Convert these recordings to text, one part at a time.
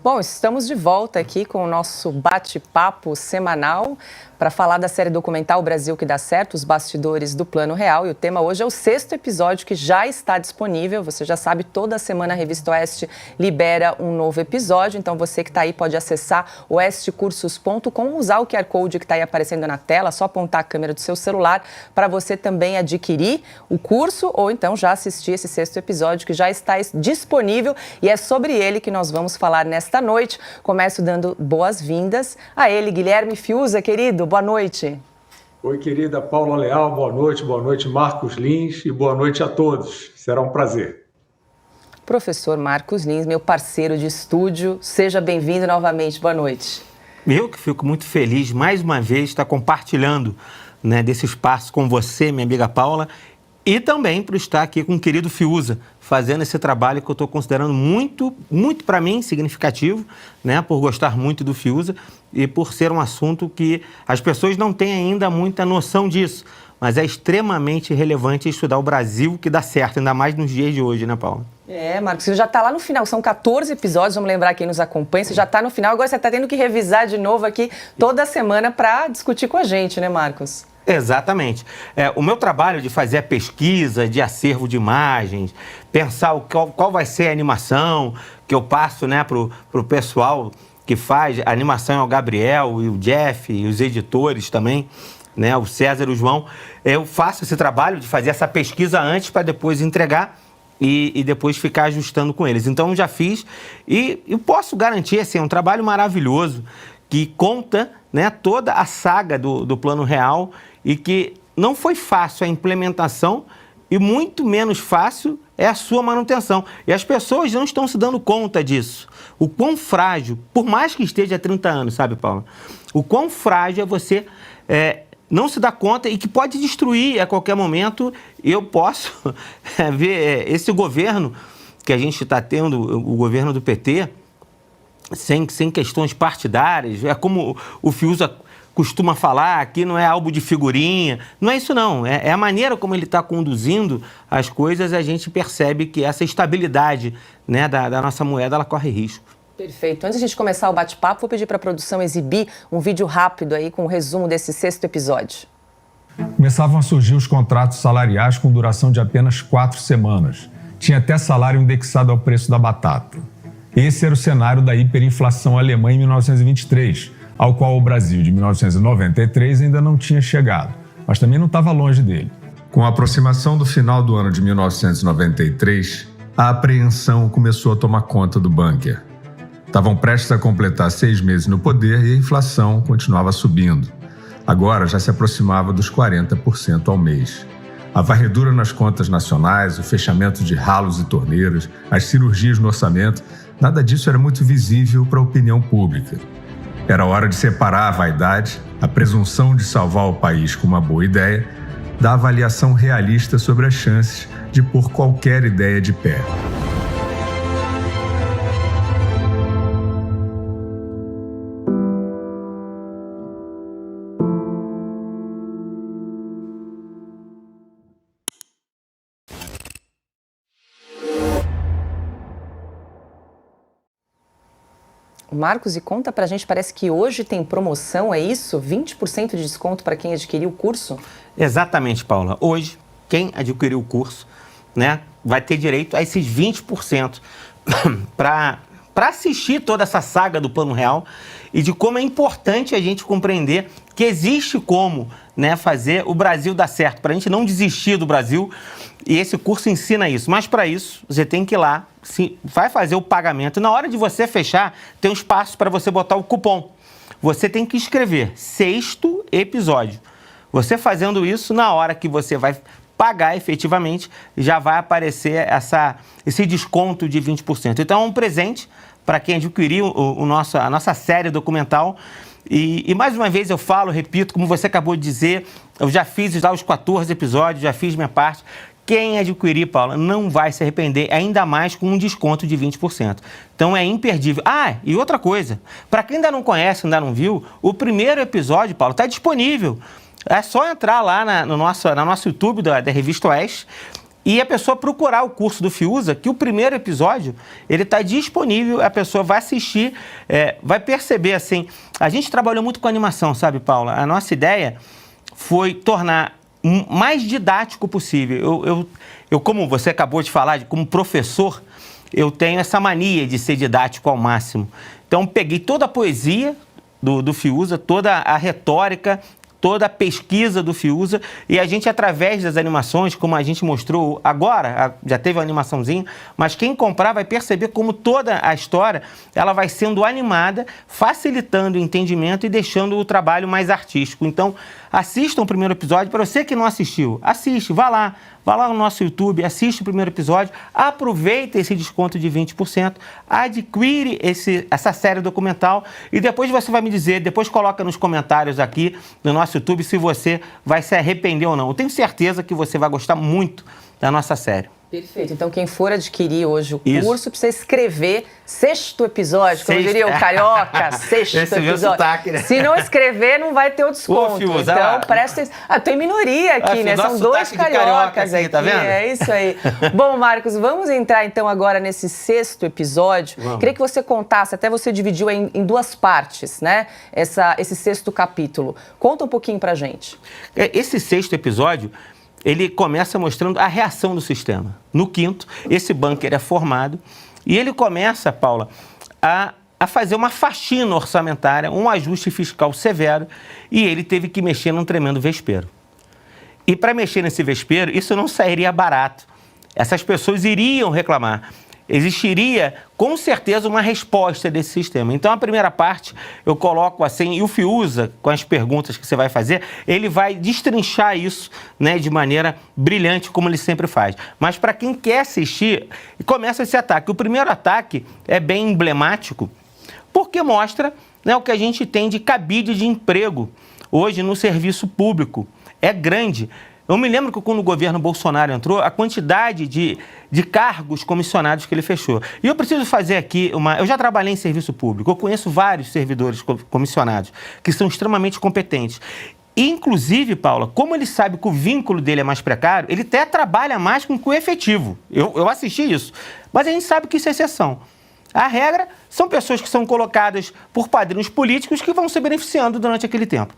Bom, estamos de volta aqui com o nosso bate-papo semanal para falar da série documental O Brasil que Dá Certo, os bastidores do Plano Real. E o tema hoje é o 6º episódio, que já está disponível. Você já sabe, toda semana a Revista Oeste libera um novo episódio. Então você que está aí pode acessar oestecursos.com, usar o QR Code que está aí aparecendo na tela, só apontar a câmera do seu celular para você também adquirir o curso ou então já assistir esse 6º episódio que já está disponível. E é sobre ele que nós vamos falar nesta noite. Começo dando boas-vindas a ele, Guilherme Fiuza, querido. Boa noite. Oi, querida Paula Leal, boa noite, Marcos Lins, e boa noite a todos. Será um prazer. Professor Marcos Lins, meu parceiro de estúdio, seja bem-vindo novamente, boa noite. Eu que fico muito feliz, mais uma vez, estar compartilhando, desse espaço com você, minha amiga Paula, e também por estar aqui com o querido Fiuza, fazendo esse trabalho que eu estou considerando muito para mim significativo, por gostar muito do Fiuza e por ser um assunto que as pessoas não têm ainda muita noção disso, mas é extremamente relevante estudar o Brasil que dá certo, ainda mais nos dias de hoje, né, Paula? Marcos, você já está lá no final, são 14 episódios, vamos lembrar quem nos acompanha, você já está no final, agora você está tendo que revisar de novo aqui toda semana para discutir com a gente, né, Marcos? Exatamente. O meu trabalho de fazer a pesquisa de acervo de imagens, pensar qual vai ser a animação que eu passo para o pessoal que faz a animação, é o Gabriel e o Jeff e os editores também, o César e o João. Eu faço esse trabalho de fazer essa pesquisa antes para depois entregar e depois ficar ajustando com eles. Então, eu já fiz e eu posso garantir, assim, é um trabalho maravilhoso que conta toda a saga do Plano Real e que não foi fácil a implementação e muito menos fácil é a sua manutenção. E as pessoas não estão se dando conta disso. O quão frágil, por mais que esteja há 30 anos, sabe, Paula? O quão frágil é você não se dar conta e que pode destruir a qualquer momento. Eu posso ver esse governo que a gente está tendo, o governo do PT, sem questões partidárias, é como o Fiuza costuma falar, aqui não é álbum de figurinha, não é isso não, é a maneira como ele está conduzindo as coisas, a gente percebe que essa estabilidade da nossa moeda, ela corre risco. Perfeito. Antes de a gente começar o bate-papo, vou pedir para a produção exibir um vídeo rápido aí com o resumo desse 6º episódio. Começavam a surgir os contratos salariais com duração de apenas 4 semanas. Tinha até salário indexado ao preço da batata. Esse era o cenário da hiperinflação alemã em 1923, ao qual o Brasil de 1993 ainda não tinha chegado, mas também não estava longe dele. Com a aproximação do final do ano de 1993, a apreensão começou a tomar conta do bunker. Estavam prestes a completar 6 meses no poder e a inflação continuava subindo. Agora já se aproximava dos 40% ao mês. A varredura nas contas nacionais, o fechamento de ralos e torneiras, as cirurgias no orçamento, nada disso era muito visível para a opinião pública. Era hora de separar a vaidade, a presunção de salvar o país com uma boa ideia, da avaliação realista sobre as chances de pôr qualquer ideia de pé. Marcos, e conta pra gente, parece que hoje tem promoção, é isso? 20% de desconto para quem adquiriu o curso? Exatamente, Paula. Hoje, quem adquiriu o curso, vai ter direito a esses 20% para assistir toda essa saga do Plano Real e de como é importante a gente compreender que existe como fazer o Brasil dar certo, para a gente não desistir do Brasil. E esse curso ensina isso. Mas para isso, você tem que ir lá, vai fazer o pagamento. Na hora de você fechar, tem um espaço para você botar o cupom. Você tem que escrever 6º episódio. Você fazendo isso, na hora que você vai pagar efetivamente, já vai aparecer esse desconto de 20%. Então é um presente para quem adquiriu a nossa série documental. E mais uma vez eu falo, repito, como você acabou de dizer, eu já fiz lá os 14 episódios, já fiz minha parte. Quem adquirir, Paula, não vai se arrepender, ainda mais com um desconto de 20%. Então é imperdível. E outra coisa, para quem ainda não conhece, ainda não viu, o primeiro episódio, Paula, está disponível. É só entrar lá no nosso YouTube da Revista Oeste e a pessoa procurar o curso do Fiuza, que o primeiro episódio, ele está disponível, a pessoa vai assistir, vai perceber, assim, a gente trabalhou muito com animação, sabe, Paula? A nossa ideia foi tornar mais didático possível. Eu, como você acabou de falar, como professor, eu tenho essa mania de ser didático ao máximo. Então, peguei toda a poesia do Fiuza, toda a retórica, toda a pesquisa do Fiuza, e a gente, através das animações, como a gente mostrou agora, já teve uma animaçãozinha, mas quem comprar vai perceber como toda a história ela vai sendo animada, facilitando o entendimento e deixando o trabalho mais artístico. Então, assistam o primeiro episódio. Para você que não assistiu, assiste, vá lá no nosso YouTube, assiste o primeiro episódio, aproveita esse desconto de 20%, adquire essa série documental e depois você vai me dizer, depois coloca nos comentários aqui no nosso YouTube se você vai se arrepender ou não. Eu tenho certeza que você vai gostar muito da nossa série. Perfeito. Então, quem for adquirir hoje o curso, precisa escrever 6º episódio, como diria o carioca, 6º episódio. Sotaque, né? Se não escrever, não vai ter o desconto. Fiuza, então, presta atenção. Tô em minoria aqui, né? São 2 cariocas aqui, tá vendo? É isso aí. Bom, Marcos, vamos entrar então agora nesse 6º episódio. Vamos. Queria que você contasse, até você dividiu em 2 partes, né? Esse 6º capítulo. Conta um pouquinho pra gente. Esse 6º episódio, ele começa mostrando a reação do sistema. No 5º, esse bunker é formado e ele começa, Paula, a fazer uma faxina orçamentária, um ajuste fiscal severo, e ele teve que mexer num tremendo vespeiro. E para mexer nesse vespeiro, isso não sairia barato. Essas pessoas iriam reclamar. Existiria, com certeza, uma resposta desse sistema. Então, a primeira parte, eu coloco assim, e o Fiuza, com as perguntas que você vai fazer, ele vai destrinchar isso, né, de maneira brilhante, como ele sempre faz. Mas, para quem quer assistir, começa esse ataque. O primeiro ataque é bem emblemático, porque mostra, né, o que a gente tem de cabide de emprego hoje no serviço público. É grande. Eu me lembro que quando o governo Bolsonaro entrou, a quantidade de cargos comissionados que ele fechou. E eu preciso fazer aqui eu já trabalhei em serviço público, eu conheço vários servidores comissionados que são extremamente competentes. E, inclusive, Paula, como ele sabe que o vínculo dele é mais precário, ele até trabalha mais com o efetivo. Eu assisti isso. Mas a gente sabe que isso é exceção. A regra são pessoas que são colocadas por padrinhos políticos que vão se beneficiando durante aquele tempo.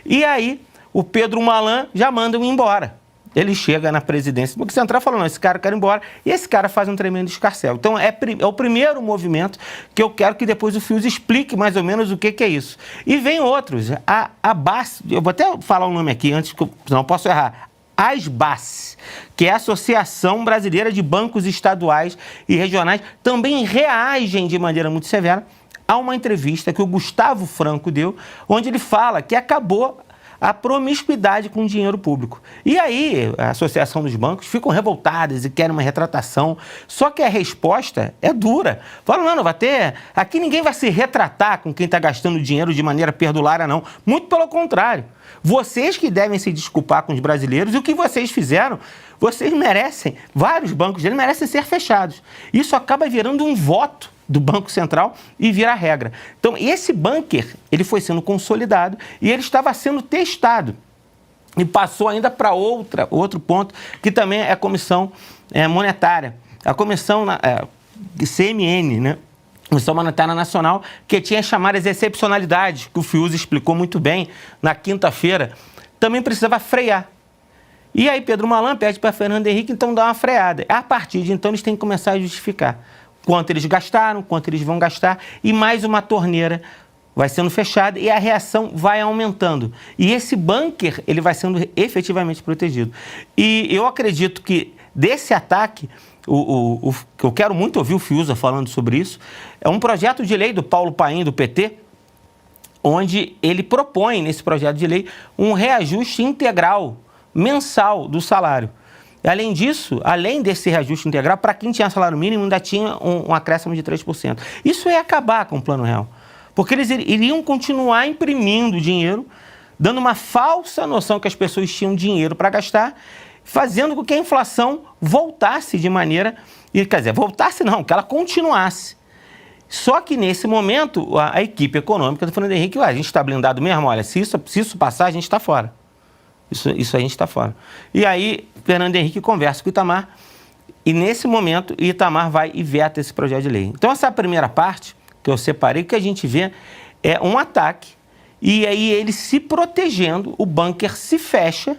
E aí, o Pedro Malan já manda ir embora. Ele chega na presidência do Banco Central falando, não, esse cara quer ir embora, e esse cara faz um tremendo escarcéu. Então, é o primeiro movimento que eu quero que depois o Fiuza explique mais ou menos o que é isso. E vem outros. A BAS, eu vou até falar o nome aqui, antes que senão eu posso errar. ASBAS, que é a Associação Brasileira de Bancos Estaduais e Regionais, também reagem de maneira muito severa a uma entrevista que o Gustavo Franco deu, onde ele fala que acabou a promiscuidade com o dinheiro público. E aí, a Associação dos Bancos ficam revoltadas e querem uma retratação, só que a resposta é dura. Falam, não vai ter... Aqui ninguém vai se retratar com quem está gastando dinheiro de maneira perdulária, não. Muito pelo contrário. Vocês que devem se desculpar com os brasileiros, e o que vocês fizeram, vocês merecem, vários bancos deles merecem ser fechados. Isso acaba virando um voto do Banco Central e vira regra. Então, esse bunker, ele foi sendo consolidado e ele estava sendo testado. E passou ainda para outro ponto, que também é a Comissão Monetária. A Comissão CMN, né? Comissão Monetária Nacional, que tinha as chamadas excepcionalidades, que o Fiuza explicou muito bem na quinta-feira, também precisava frear. E aí Pedro Malan pede para Fernando Henrique, então, dar uma freada. A partir de então, eles têm que começar a justificar quanto eles gastaram, quanto eles vão gastar, e mais uma torneira vai sendo fechada e a reação vai aumentando. E esse bunker, ele vai sendo efetivamente protegido. E eu acredito que desse ataque, eu quero muito ouvir o Fiuza falando sobre isso, é um projeto de lei do Paulo Paim, do PT, onde ele propõe, nesse projeto de lei, um reajuste integral, mensal, do salário. Além disso, além desse reajuste integral, para quem tinha salário mínimo, ainda tinha um acréscimo de 3%. Isso ia acabar com o Plano Real, porque eles iriam continuar imprimindo dinheiro, dando uma falsa noção que as pessoas tinham dinheiro para gastar, fazendo com que a inflação voltasse de maneira... Quer dizer, voltasse não, que ela continuasse. Só que, nesse momento, a equipe econômica do Fernando Henrique, a gente está blindado mesmo, olha, se isso passar, a gente está fora. Isso a gente está fora. E aí, Fernando Henrique conversa com o Itamar, e nesse momento, o Itamar vai e veta esse projeto de lei. Então, essa primeira parte que eu separei, o que a gente vê é um ataque, e aí ele se protegendo, o bunker se fecha,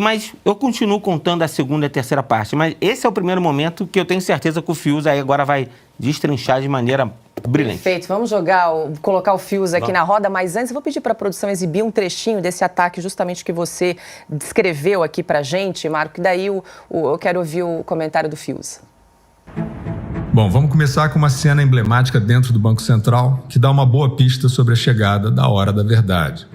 mas eu continuo contando a segunda e a terceira parte, mas esse é o primeiro momento que eu tenho certeza que o Fius aí agora vai destrinchar de maneira brilhante. Perfeito, vamos colocar o Fius aqui na roda, mas antes eu vou pedir para a produção exibir um trechinho desse ataque justamente que você descreveu aqui para a gente, Marco, e daí eu quero ouvir o comentário do Fius. Bom, vamos começar com uma cena emblemática dentro do Banco Central que dá uma boa pista sobre a chegada da hora da verdade.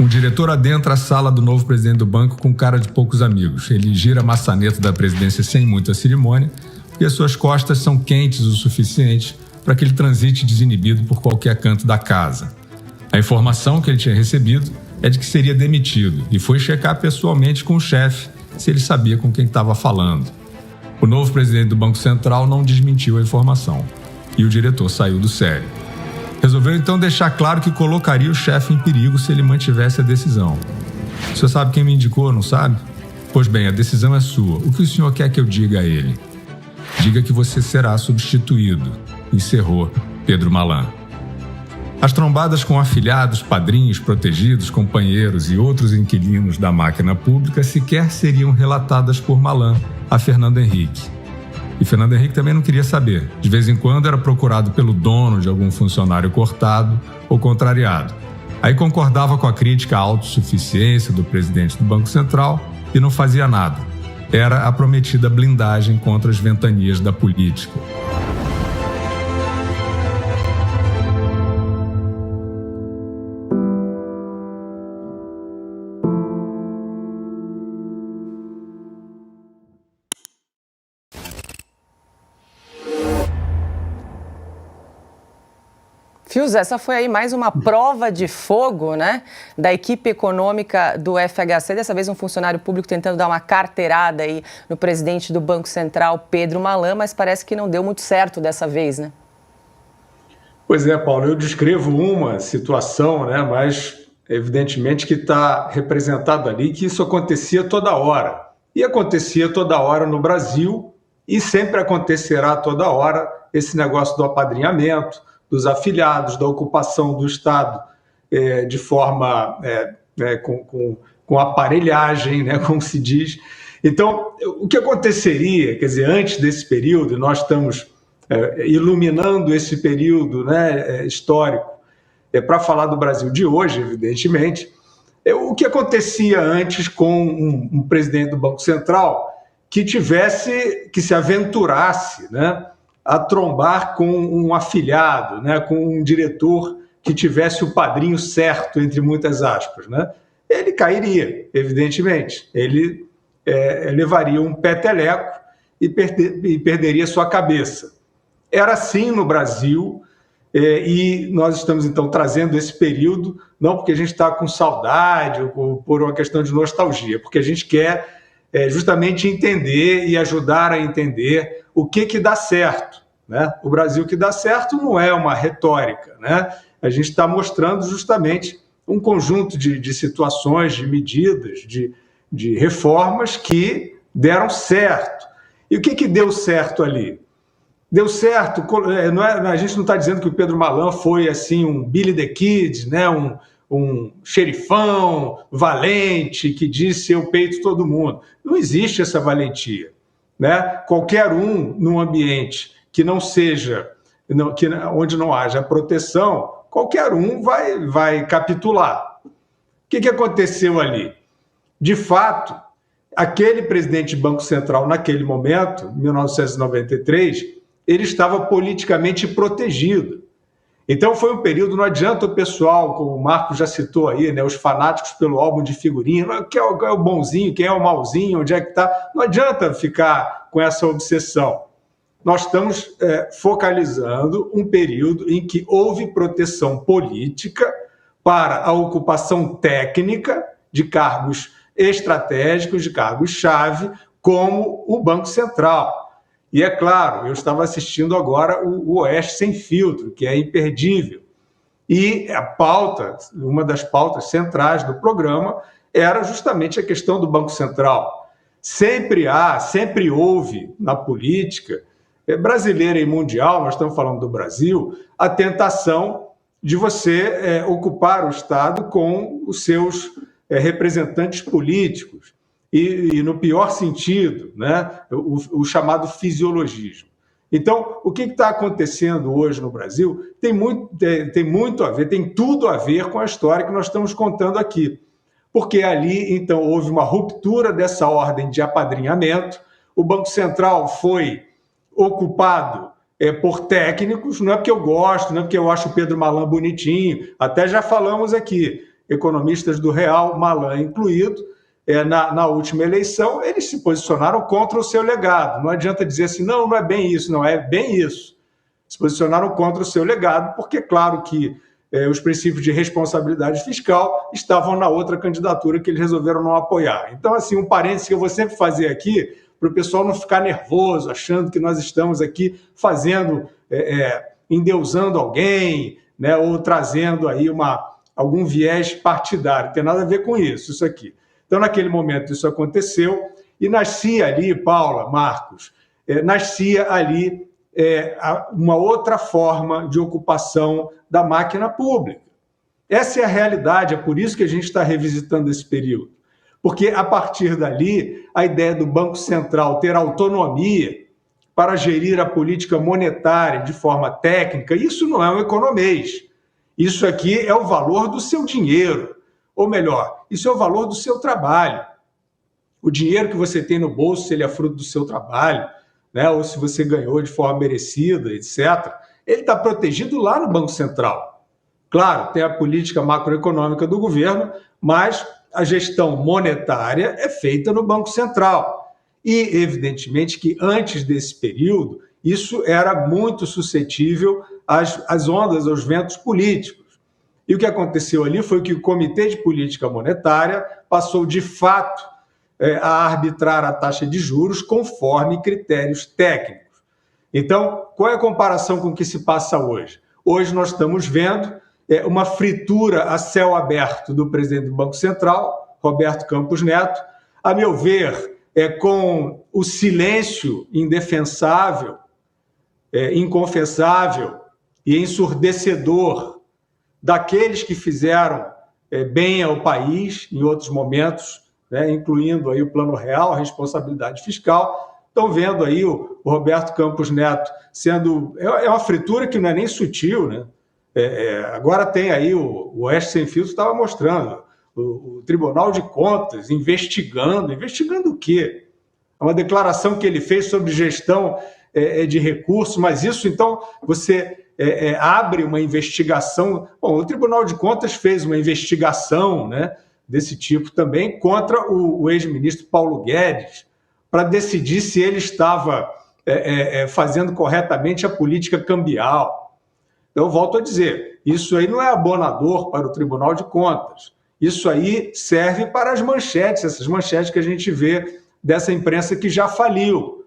Um diretor adentra a sala do novo presidente do banco com cara de poucos amigos. Ele gira a maçaneta da presidência sem muita cerimônia, porque suas costas são quentes o suficiente para que ele transite desinibido por qualquer canto da casa. A informação que ele tinha recebido é de que seria demitido e foi checar pessoalmente com o chefe se ele sabia com quem estava falando. O novo presidente do Banco Central não desmentiu a informação e o diretor saiu do sério. Resolveu então deixar claro que colocaria o chefe em perigo se ele mantivesse a decisão. O senhor sabe quem me indicou, não sabe? Pois bem, a decisão é sua. O que o senhor quer que eu diga a ele? Diga que você será substituído, encerrou Pedro Malan. As trombadas com afilhados, padrinhos, protegidos, companheiros e outros inquilinos da máquina pública sequer seriam relatadas por Malan a Fernando Henrique. E Fernando Henrique também não queria saber. De vez em quando era procurado pelo dono de algum funcionário cortado ou contrariado. Aí concordava com a crítica à autossuficiência do presidente do Banco Central e não fazia nada. Era a prometida blindagem contra as ventanias da política. Fius, essa foi aí mais uma prova de fogo, né, da equipe econômica do FHC, dessa vez um funcionário público tentando dar uma carteirada aí no presidente do Banco Central, Pedro Malan, mas parece que não deu muito certo dessa vez, né? Pois é, Paulo, eu descrevo uma situação, né, mas evidentemente que está representado ali que isso acontecia toda hora. E acontecia toda hora no Brasil e sempre acontecerá toda hora esse negócio do apadrinhamento, dos afiliados, da ocupação do Estado de forma com aparelhagem, né, como se diz. Então, o que aconteceria, quer dizer, antes desse período, nós estamos iluminando esse período, né, histórico, para falar do Brasil de hoje, evidentemente, o que acontecia antes com um presidente do Banco Central que se aventurasse, né, a trombar com um afilhado, né, com um diretor que tivesse o padrinho certo, entre muitas aspas, né? Ele cairia, evidentemente. Ele levaria um peteleco e perderia sua cabeça. Era assim no Brasil, e nós estamos, então, trazendo esse período, não porque a gente está com saudade ou por uma questão de nostalgia, porque a gente quer justamente entender e ajudar a entender o que dá certo, né? O Brasil que dá certo não é uma retórica, né? A gente está mostrando justamente um conjunto de situações, de medidas, de reformas que deram certo. E o que deu certo ali? Deu certo, a gente não está dizendo que o Pedro Malan foi assim um Billy the Kid, né? Um xerifão valente que disse eu peito todo mundo. Não existe essa valentia, né? Qualquer um num ambiente que não seja, onde não haja proteção, qualquer um vai capitular. O que aconteceu ali? De fato, aquele presidente do Banco Central, naquele momento, 1993, ele estava politicamente protegido. Então foi um período, não adianta o pessoal, como o Marco já citou aí, né, os fanáticos pelo álbum de figurinha, quem é o bonzinho, quem é o malzinho, onde é que está, não adianta ficar com essa obsessão. Nós estamos focalizando um período em que houve proteção política para a ocupação técnica de cargos estratégicos, de cargos-chave, como o Banco Central. E é claro, eu estava assistindo agora o Oeste Sem Filtro, que é imperdível. E a pauta, uma das pautas centrais do programa era justamente a questão do Banco Central. Sempre houve na política brasileira e mundial, nós estamos falando do Brasil, a tentação de você ocupar o Estado com os seus representantes políticos e no pior sentido, né, o chamado fisiologismo. Então, o que está acontecendo hoje no Brasil tem muito a ver, tem tudo a ver com a história que nós estamos contando aqui. Porque ali, então, houve uma ruptura dessa ordem de apadrinhamento, o Banco Central foi ocupado por técnicos, não é porque eu gosto, não é porque eu acho o Pedro Malan bonitinho, até já falamos aqui, economistas do Real, Malan incluído, na última eleição, eles se posicionaram contra o seu legado. Não adianta dizer assim, não é bem isso, não é bem isso. Se posicionaram contra o seu legado, porque é claro que os princípios de responsabilidade fiscal estavam na outra candidatura que eles resolveram não apoiar. Então, assim, um parênteses que eu vou sempre fazer aqui, para o pessoal não ficar nervoso, achando que nós estamos aqui endeusando alguém, né, ou trazendo aí algum viés partidário. Não tem nada a ver com isso aqui. Então, naquele momento, isso aconteceu e nascia ali, Paula, Marcos, nascia ali uma outra forma de ocupação da máquina pública. Essa é a realidade, é por isso que a gente está revisitando esse período. Porque, a partir dali, a ideia do Banco Central ter autonomia para gerir a política monetária de forma técnica, isso não é um economês. Isso aqui é o valor do seu dinheiro. Ou melhor, isso é o valor do seu trabalho. O dinheiro que você tem no bolso, se ele é fruto do seu trabalho, né, ou se você ganhou de forma merecida, etc., ele está protegido lá no Banco Central. Claro, tem a política macroeconômica do governo, mas a gestão monetária é feita no Banco Central. E, evidentemente, que antes desse período, isso era muito suscetível às ondas, aos ventos políticos. E o que aconteceu ali foi que o Comitê de Política Monetária passou, de fato, a arbitrar a taxa de juros conforme critérios técnicos. Então, qual é a comparação com o que se passa hoje? Hoje nós estamos vendo uma fritura a céu aberto do presidente do Banco Central, Roberto Campos Neto, a meu ver, com o silêncio indefensável, inconfessável e ensurdecedor daqueles que fizeram bem ao país em outros momentos, né, incluindo aí o Plano Real, a responsabilidade fiscal. Estão vendo aí o Roberto Campos Neto sendo... É uma fritura que não é nem sutil, né? Agora tem aí o Oeste Sem Filtro estava mostrando, o Tribunal de Contas investigando o quê? É uma declaração que ele fez sobre gestão de recursos, mas isso, então, você abre uma investigação. Bom, o Tribunal de Contas fez uma investigação, né, desse tipo também contra o ex-ministro Paulo Guedes, para decidir se ele estava fazendo corretamente a política cambial. Eu volto a dizer, isso aí não é abonador para o Tribunal de Contas. Isso aí serve para as manchetes, essas manchetes que a gente vê dessa imprensa que já faliu.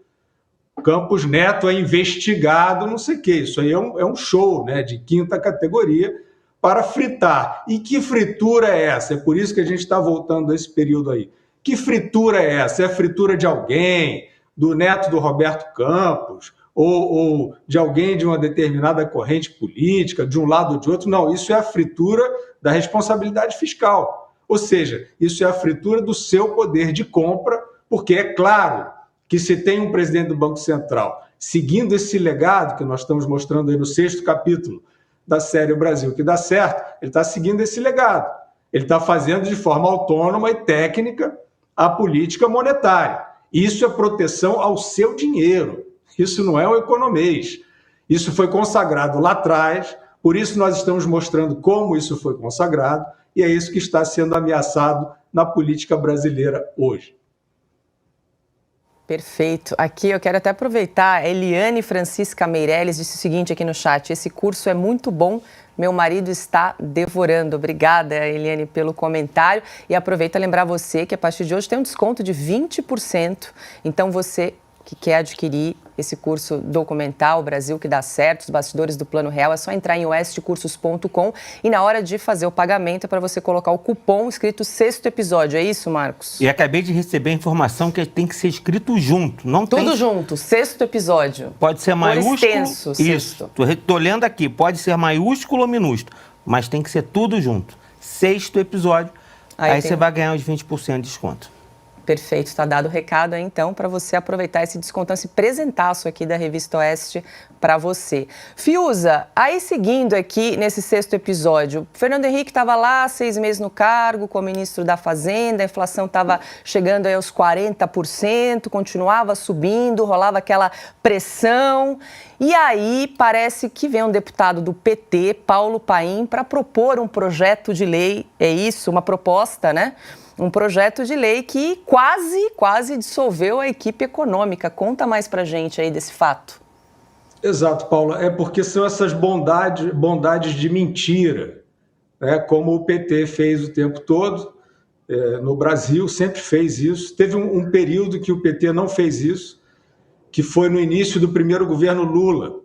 Campos Neto é investigado, não sei o quê. Isso aí é um show, né, de quinta categoria para fritar. E que fritura é essa? É por isso que a gente está voltando a esse período aí. Que fritura é essa? É a fritura de alguém, do neto do Roberto Campos, ou de alguém de uma determinada corrente política, de um lado ou de outro? Não, isso é a fritura da responsabilidade fiscal. Ou seja, isso é a fritura do seu poder de compra, porque é claro que se tem um presidente do Banco Central seguindo esse legado que nós estamos mostrando aí no 6º capítulo da série O Brasil que dá certo, ele está seguindo esse legado. Ele está fazendo de forma autônoma e técnica a política monetária. Isso é proteção ao seu dinheiro. Isso não é um economês. Isso foi consagrado lá atrás, por isso nós estamos mostrando como isso foi consagrado, e é isso que está sendo ameaçado na política brasileira hoje. Perfeito. Aqui eu quero até aproveitar, a Eliane Francisca Meirelles disse o seguinte aqui no chat: esse curso é muito bom, meu marido está devorando. Obrigada, Eliane, pelo comentário. E aproveita lembrar você que a partir de hoje tem um desconto de 20%. Então você que quer adquirir esse curso documental, o Brasil que dá certo, os bastidores do Plano Real. É só entrar em oestcursos.com e na hora de fazer o pagamento é para você colocar o cupom escrito sexto episódio. É isso, Marcos? E acabei de receber a informação que tem que ser escrito junto. Não Tudo tem... junto, sexto episódio. Pode ser maiúsculo. Por extenso, isso. Tô lendo aqui. Pode ser maiúsculo ou minúsculo, mas tem que ser tudo junto. Sexto episódio. Aí você vai ganhar os 20% de desconto. Perfeito, está dado o recado aí, então, para você aproveitar esse descontão, esse presentaço aqui da Revista Oeste para você. Fiuza, aí seguindo aqui nesse sexto episódio, Fernando Henrique estava lá 6 meses no cargo como ministro da Fazenda, a inflação estava chegando aí aos 40%, continuava subindo, rolava aquela pressão. E aí parece que vem um deputado do PT, Paulo Paim, para propor um projeto de lei, é isso, uma proposta, né? Um projeto de lei que quase dissolveu a equipe econômica. Conta mais pra gente aí desse fato. Exato, Paula. É porque são essas bondades de mentira, né? Como o PT fez o tempo todo no Brasil, sempre fez isso. Teve um período que o PT não fez isso, que foi no início do primeiro governo Lula.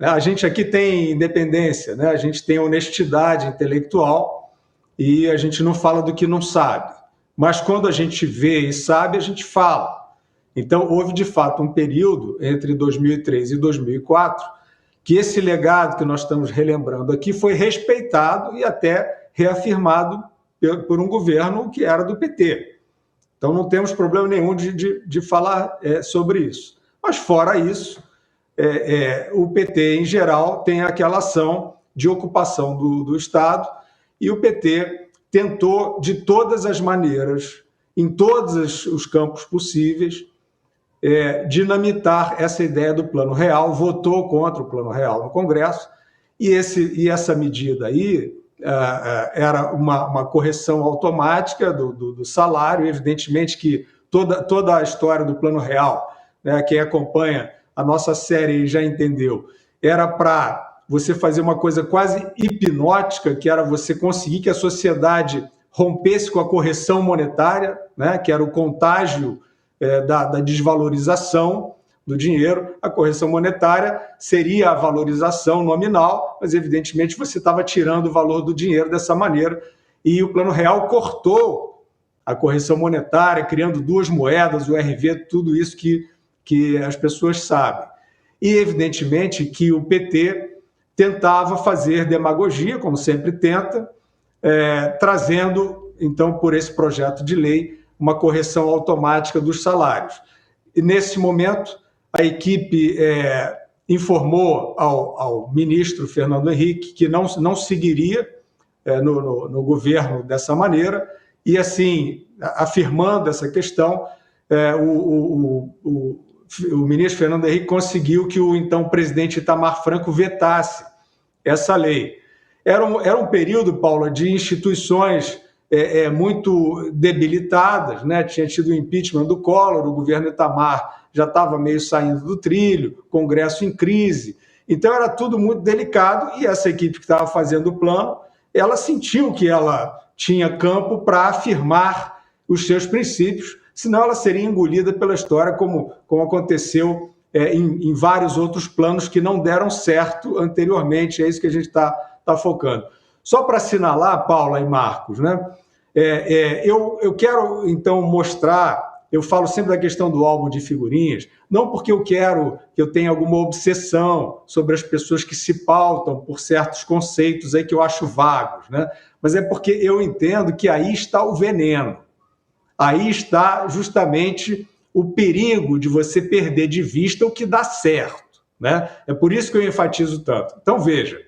A gente aqui tem independência, né? A gente tem honestidade intelectual e a gente não fala do que não sabe. Mas quando a gente vê e sabe, a gente fala. Então, houve, de fato, um período entre 2003 e 2004 que esse legado que nós estamos relembrando aqui foi respeitado e até reafirmado por um governo que era do PT. Então, não temos problema nenhum de falar sobre isso. Mas, fora isso, o PT, em geral, tem aquela ação de ocupação do Estado e o PT tentou, de todas as maneiras, em todos os campos possíveis, dinamitar essa ideia do Plano Real, votou contra o Plano Real no Congresso, e essa medida aí era uma correção automática do salário. Evidentemente que toda a história do Plano Real, né, quem acompanha a nossa série já entendeu, era para você fazer uma coisa quase hipnótica, que era você conseguir que a sociedade rompesse com a correção monetária, né, que era o contágio da desvalorização do dinheiro. A correção monetária seria a valorização nominal, mas evidentemente você estava tirando o valor do dinheiro dessa maneira, e o Plano Real cortou a correção monetária, criando 2 moedas, o RV, tudo isso que as pessoas sabem. E evidentemente que o PT tentava fazer demagogia, como sempre tenta, trazendo, então, por esse projeto de lei, uma correção automática dos salários. E, nesse momento, a equipe informou ao ministro Fernando Henrique que não seguiria no governo dessa maneira, e, assim, afirmando essa questão, o ministro Fernando Henrique conseguiu que o então presidente Itamar Franco vetasse essa lei. Era um período, Paula, de instituições muito debilitadas, né? Tinha tido o impeachment do Collor, o governo Itamar já estava meio saindo do trilho, Congresso em crise. Então era tudo muito delicado, e essa equipe que estava fazendo o plano, ela sentiu que ela tinha campo para afirmar os seus princípios, senão ela seria engolida pela história, como aconteceu em vários outros planos que não deram certo anteriormente. É isso que a gente está focando. Só para assinalar, Paula e Marcos, né? Eu quero, então, mostrar, eu falo sempre da questão do álbum de figurinhas, não porque eu tenha alguma obsessão sobre as pessoas que se pautam por certos conceitos aí que eu acho vagos, né? Mas é porque eu entendo que aí está o veneno. Aí está justamente o perigo de você perder de vista o que dá certo, né? É por isso que eu enfatizo tanto. Então, veja,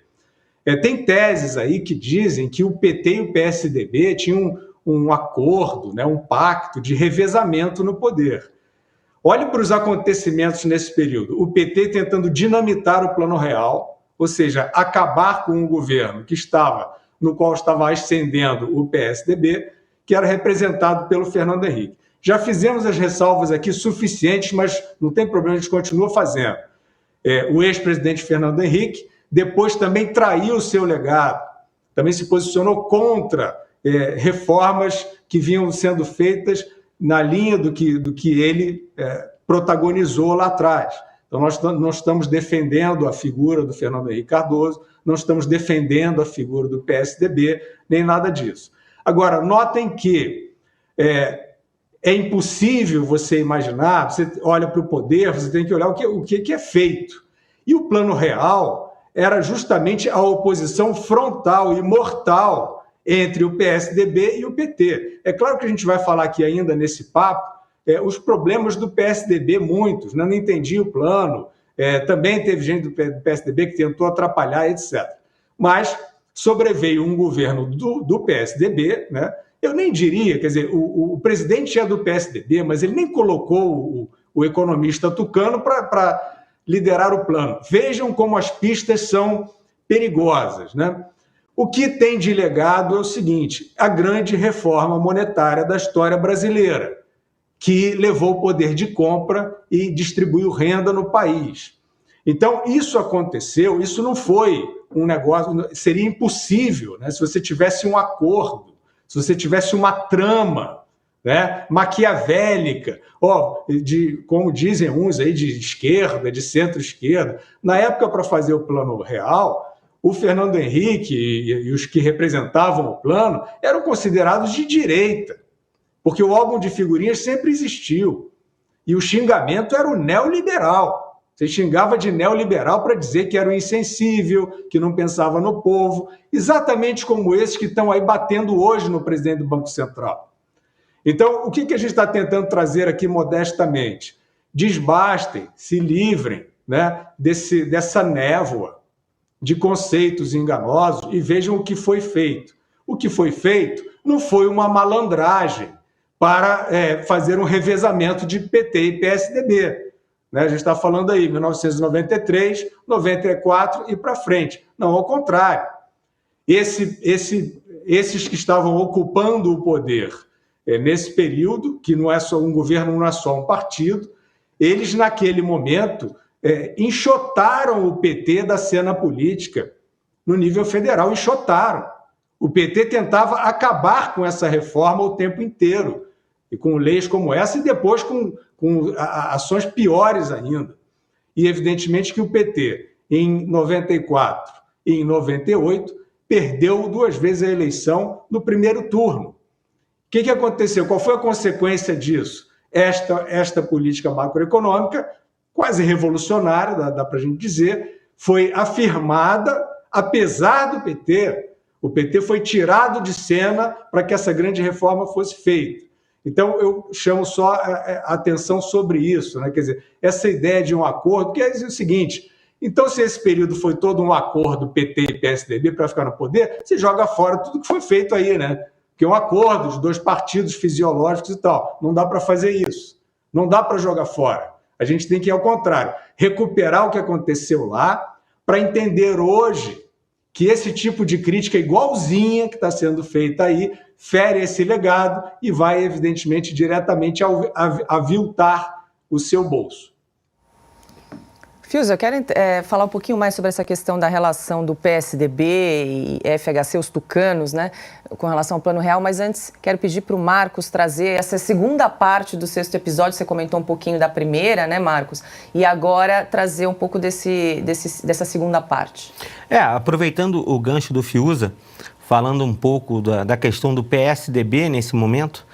tem teses aí que dizem que o PT e o PSDB tinham um acordo, né, um pacto de revezamento no poder. Olhe para os acontecimentos nesse período. O PT tentando dinamitar o Plano Real, ou seja, acabar com um governo no qual estava ascendendo o PSDB, que era representado pelo Fernando Henrique. Já fizemos as ressalvas aqui suficientes, mas não tem problema, a gente continua fazendo. O ex-presidente Fernando Henrique depois também traiu o seu legado, também se posicionou contra reformas que vinham sendo feitas na linha do que ele protagonizou lá atrás. Então, nós não estamos defendendo a figura do Fernando Henrique Cardoso, não estamos defendendo a figura do PSDB, nem nada disso. Agora, notem que é impossível você imaginar, você olha para o poder, você tem que olhar o que é feito. E o Plano Real era justamente a oposição frontal e mortal entre o PSDB e o PT. É claro que a gente vai falar aqui ainda nesse papo os problemas do PSDB, muitos, né? Não entendi o plano, também teve gente do PSDB que tentou atrapalhar, etc. Mas sobreveio um governo do PSDB, né? Eu nem diria, quer dizer, o presidente é do PSDB, mas ele nem colocou o economista Tucano para liderar o plano. Vejam como as pistas são perigosas, né? O que tem de legado é o seguinte: a grande reforma monetária da história brasileira, que levou o poder de compra e distribuiu renda no país. Então, isso aconteceu, isso não foi um negócio, seria impossível, né, se você tivesse um acordo, se você tivesse uma trama, né, maquiavélica, como dizem uns aí, de esquerda, de centro-esquerda. Na época, para fazer o Plano Real, o Fernando Henrique e os que representavam o plano eram considerados de direita, porque o álbum de figurinhas sempre existiu. E o xingamento era o neoliberal. Você xingava de neoliberal para dizer que era um insensível, que não pensava no povo, exatamente como esses que estão aí batendo hoje no presidente do Banco Central. Então, o que a gente está tentando trazer aqui modestamente? Desbastem, se livrem, né, dessa névoa de conceitos enganosos e vejam o que foi feito. O que foi feito não foi uma malandragem para fazer um revezamento de PT e PSDB. Né? A gente está falando aí 1993, 94 e para frente. Não, ao contrário. Esses que estavam ocupando o poder nesse período, que não é só um governo, não é só um partido, eles, naquele momento, enxotaram o PT da cena política no nível federal, enxotaram. O PT tentava acabar com essa reforma o tempo inteiro, e com leis como essa, e depois com ações piores ainda. E, evidentemente, que o PT, em 94 e em 98, perdeu 2 vezes a eleição no primeiro turno. O que aconteceu? Qual foi a consequência disso? Esta política macroeconômica, quase revolucionária, dá para a gente dizer, foi afirmada, apesar do PT. O PT foi tirado de cena para que essa grande reforma fosse feita. Então, eu chamo só a atenção sobre isso, né? Quer dizer, essa ideia de um acordo, que é o seguinte: então, se esse período foi todo um acordo PT e PSDB para ficar no poder, você joga fora tudo que foi feito aí, né? Que é um acordo de 2 partidos fisiológicos e tal. Não dá para fazer isso. Não dá para jogar fora. A gente tem que, ao contrário, recuperar o que aconteceu lá para entender hoje que esse tipo de crítica igualzinha que está sendo feita aí fere esse legado e vai, evidentemente, diretamente aviltar o seu bolso. Fiuza, eu quero falar um pouquinho mais sobre essa questão da relação do PSDB e FHC, os tucanos, né, com relação ao Plano Real, mas antes quero pedir para o Marcos trazer essa segunda parte do 6º episódio. Você comentou um pouquinho da primeira, né, Marcos? E agora trazer um pouco dessa segunda parte. Aproveitando o gancho do Fiuza, falando um pouco da questão do PSDB nesse momento,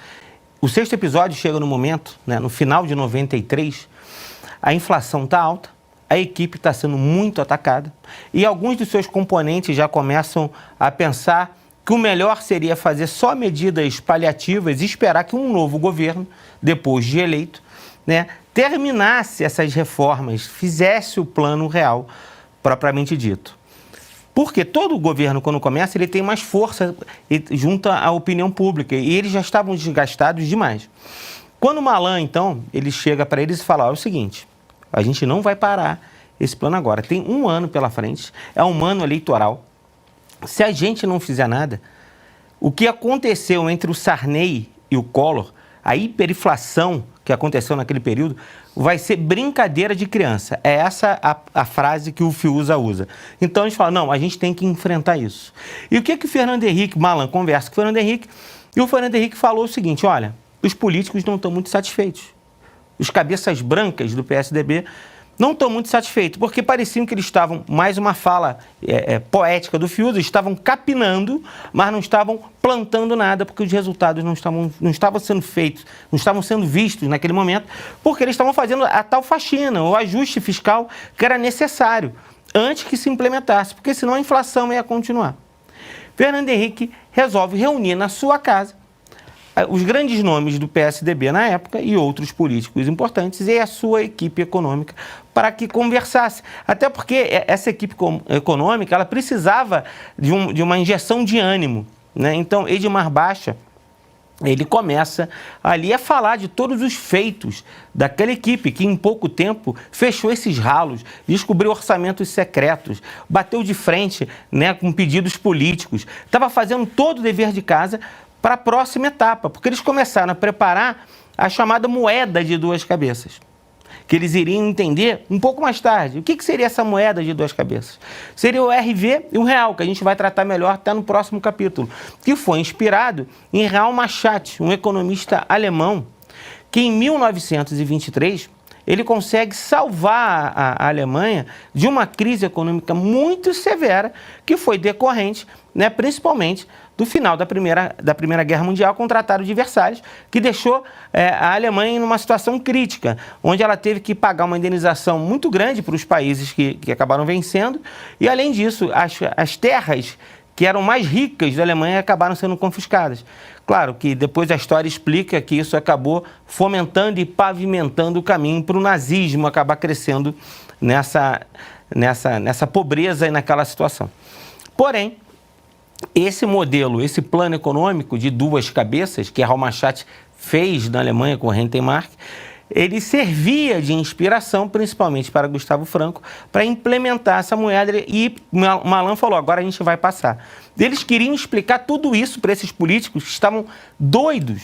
o 6º episódio chega no momento, né, no final de 93, a inflação está alta, a equipe está sendo muito atacada e alguns dos seus componentes já começam a pensar que o melhor seria fazer só medidas paliativas e esperar que um novo governo, depois de eleito, né, terminasse essas reformas, fizesse o Plano Real propriamente dito. Porque todo governo, quando começa, ele tem mais força junto à opinião pública e eles já estavam desgastados demais. Quando o Malan, então, ele chega para eles e fala: é o seguinte, a gente não vai parar esse plano agora. Tem 1 ano pela frente, é um ano eleitoral. Se a gente não fizer nada, o que aconteceu entre o Sarney e o Collor, a hiperinflação que aconteceu naquele período, vai ser brincadeira de criança. É essa a frase que o Fiuza usa. Então, a gente fala: não, a gente tem que enfrentar isso. E o que o Fernando Henrique, Malan, conversa com o Fernando Henrique, e o Fernando Henrique falou o seguinte: olha, os políticos não estão muito satisfeitos. Os cabeças brancas do PSDB não estou muito satisfeito, porque parecia que eles estavam, mais uma fala poética do Fiuza, estavam capinando, mas não estavam plantando nada, porque os resultados não estavam sendo feitos, não estavam sendo vistos naquele momento, porque eles estavam fazendo a tal faxina, o ajuste fiscal que era necessário antes que se implementasse, porque senão a inflação ia continuar. Fernando Henrique resolve reunir na sua casa os grandes nomes do PSDB na época e outros políticos importantes e a sua equipe econômica para que conversasse. Até porque essa equipe econômica ela precisava de uma injeção de ânimo, né? Então, Edmar Baixa, ele começa ali a falar de todos os feitos daquela equipe que em pouco tempo fechou esses ralos, descobriu orçamentos secretos, bateu de frente, né, com pedidos políticos, estava fazendo todo o dever de casa para a próxima etapa, porque eles começaram a preparar a chamada moeda de duas cabeças, que eles iriam entender um pouco mais tarde. O que seria essa moeda de duas cabeças? Seria o RV e o real, que a gente vai tratar melhor até no próximo capítulo, que foi inspirado em Raul Machat, um economista alemão, que em 1923 ele consegue salvar a Alemanha de uma crise econômica muito severa que foi decorrente, né, principalmente do final da Primeira Guerra Mundial com o Tratado de Versalhes, que deixou a Alemanha em uma situação crítica, onde ela teve que pagar uma indenização muito grande para os países que acabaram vencendo, e além disso, as terras que eram mais ricas da Alemanha acabaram sendo confiscadas. Claro que depois a história explica que isso acabou fomentando e pavimentando o caminho para o nazismo acabar crescendo nessa pobreza e naquela situação. Porém, esse modelo, esse plano econômico de duas cabeças, que Raul Machat fez na Alemanha com Rentenmark, ele servia de inspiração, principalmente para Gustavo Franco, para implementar essa moeda e Malan falou, agora a gente vai passar. Eles queriam explicar tudo isso para esses políticos que estavam doidos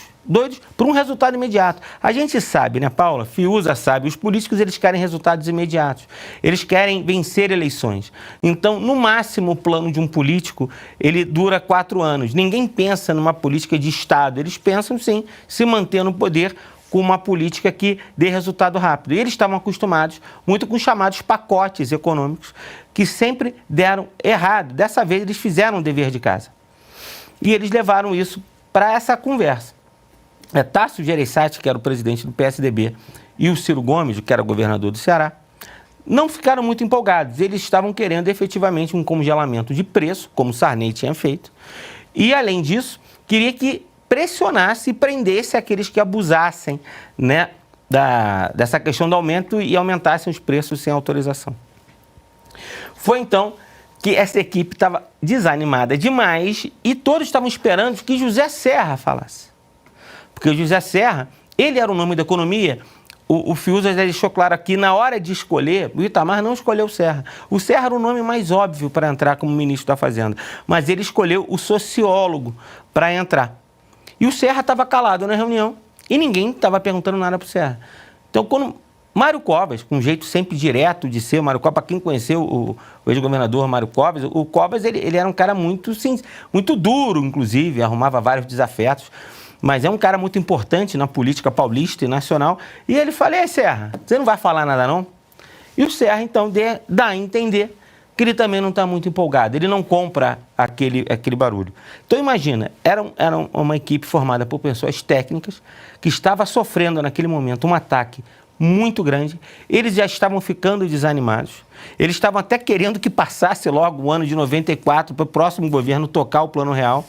por um resultado imediato. A gente sabe, né, Paula? Fiuza sabe, os políticos eles querem resultados imediatos, eles querem vencer eleições. Então, no máximo, o plano de um político, ele dura 4 anos. Ninguém pensa numa política de Estado, eles pensam, sim, se manter no poder com uma política que dê resultado rápido. E eles estavam acostumados muito com os chamados pacotes econômicos, que sempre deram errado. Dessa vez, eles fizeram o dever de casa. E eles levaram isso para essa conversa. Tasso Gereissati, que era o presidente do PSDB, e o Ciro Gomes, que era governador do Ceará, não ficaram muito empolgados. Eles estavam querendo efetivamente um congelamento de preço, como Sarney tinha feito, e, além disso, queria que pressionasse e prendesse aqueles que abusassem, né, dessa questão do aumento e aumentassem os preços sem autorização. Foi então que essa equipe estava desanimada demais e todos estavam esperando que José Serra falasse. Porque o José Serra, ele era o nome da economia. O Fiuza já deixou claro aqui, na hora de escolher, o Itamar não escolheu o Serra. O Serra era o nome mais óbvio para entrar como ministro da Fazenda, mas ele escolheu o sociólogo para entrar. E o Serra estava calado na reunião e ninguém estava perguntando nada para o Serra. Então, quando Mário Covas, com um jeito sempre direto de ser, Mário Covas, para quem conheceu o ex-governador Mário Covas, o Covas ele era um cara muito duro, inclusive, arrumava vários desafetos, mas é um cara muito importante na política paulista e nacional. E ele fala, ei, Serra, você não vai falar nada não? E o Serra, então, dá a entender que ele também não está muito empolgado, ele não compra aquele barulho. Então, imagina, era uma equipe formada por pessoas técnicas que estava sofrendo naquele momento um ataque muito grande, eles já estavam ficando desanimados, eles estavam até querendo que passasse logo o ano de 94 para o próximo governo tocar o Plano Real.